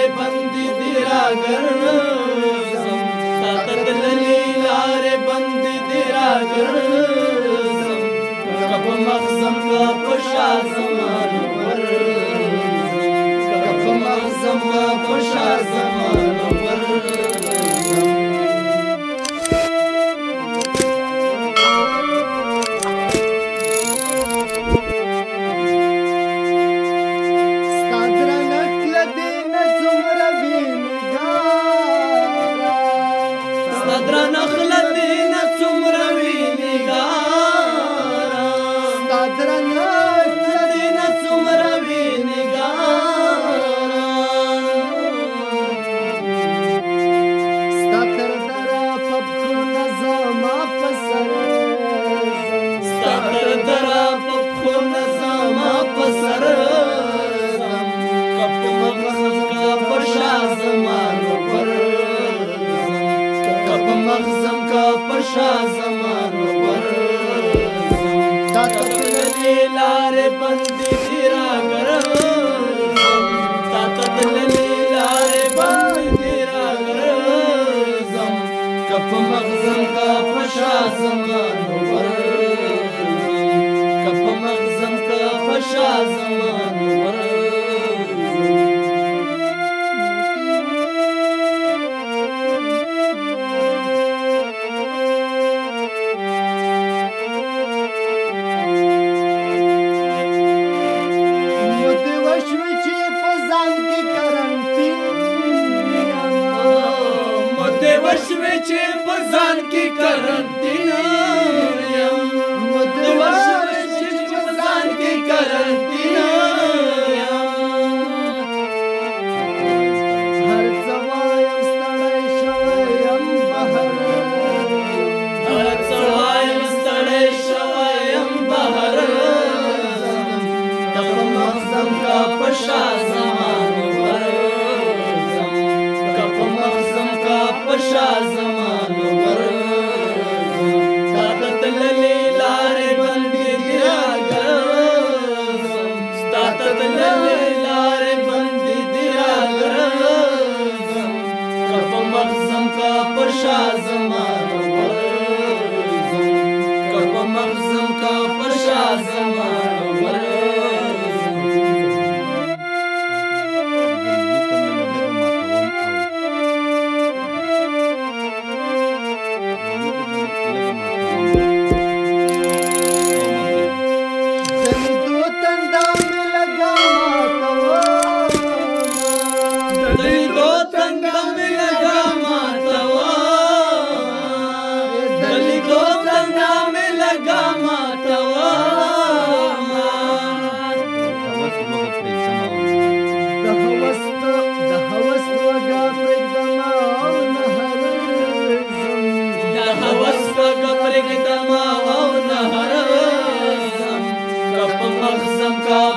لارې بندې دي راګرځم تا ته تللې لارې بندې دي راګرځم که په مخزم که په شا زمانه ورځم که په مخزم که په شا زمانه ورځم مخزم کا پشا زمان ورزم تا تدللی لارې بندې دي راګرځم تا تدللی لارې بندې دي راګرځم که په مخزم کا پشا زمان ورزم که په مخزم کا پشا زمان ورزم وشوي چې په ځان کې کرنټین یم وشوي چې په ځان کې کرنټین یم هر څه وایم ستړی شوی یم بهر هر څه وایم ستړی شوی یم بهر که په مخزم که په شا زمان ورځم که په مخزم که پشا زمان ورزم تا ته تللې لارې بندې دي راګرځم تا ته تللې لارې بندې دي راګرځم که په مخزم که پشا زمان ورزم که په مخزم که پشا زمان ورزم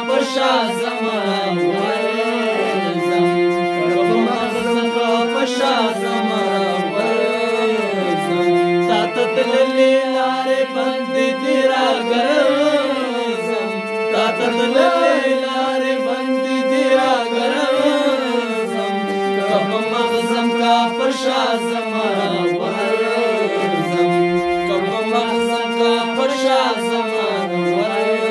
پشا زمان ورزم که په مخزم که پشا زمان ورزم تا ته تللې لارې بندې دي راګرځم تا ته تللې لارې بندې دي راګرځم که په مخزم که پشا زمان ورزم که په مخزم که پشا زمان ورزم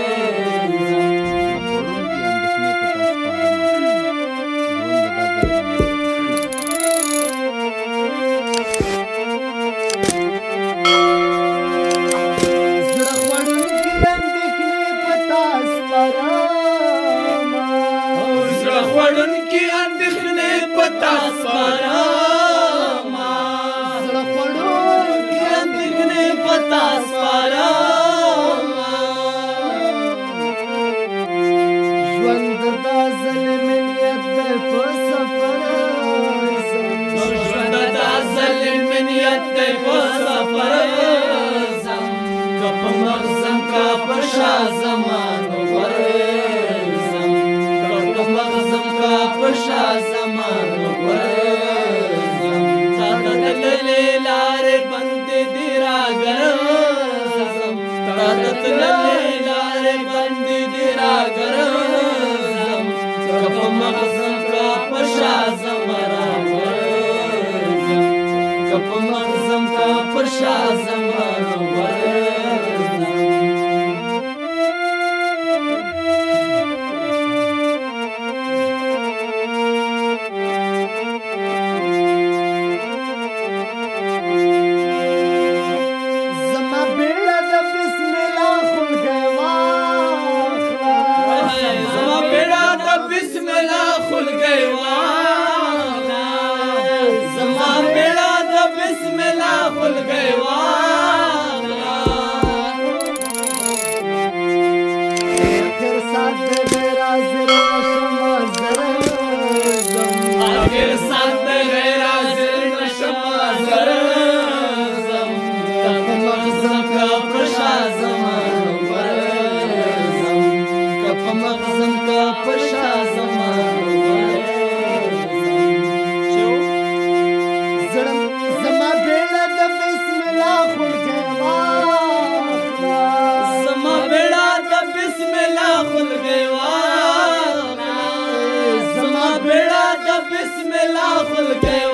خوړونکي اندېښنې په تا سپارمه زړه خوړونکي اندېښنې په تا سپارمه ژوند دا ظلمنیت دی په سفر ځم ژوند دا ظلمنیت دی په سفر ځم که په مخزم که په شا زمان ورځم که مخزم که پشا زمان ورزم تا ته تللې لارې بندې دي راګرځم تا ته تللې لارې بندې دي راګرځم که په مخزم که پشا زمان خل گئی والا زما بیڑا د بسم الله خل گئی والا آخر سات د غیر حاضر شما زرزم آخر سات د غیر حاضر شما زرزم کپ مغزم کا پرشا زمان ورزم کپ مغزم کا پرشا زمان زما بیڑا د بسم الله خل گئی والا زما بیڑا د بسم الله خل گئی والا زما بیڑا د بسم الله خل گئی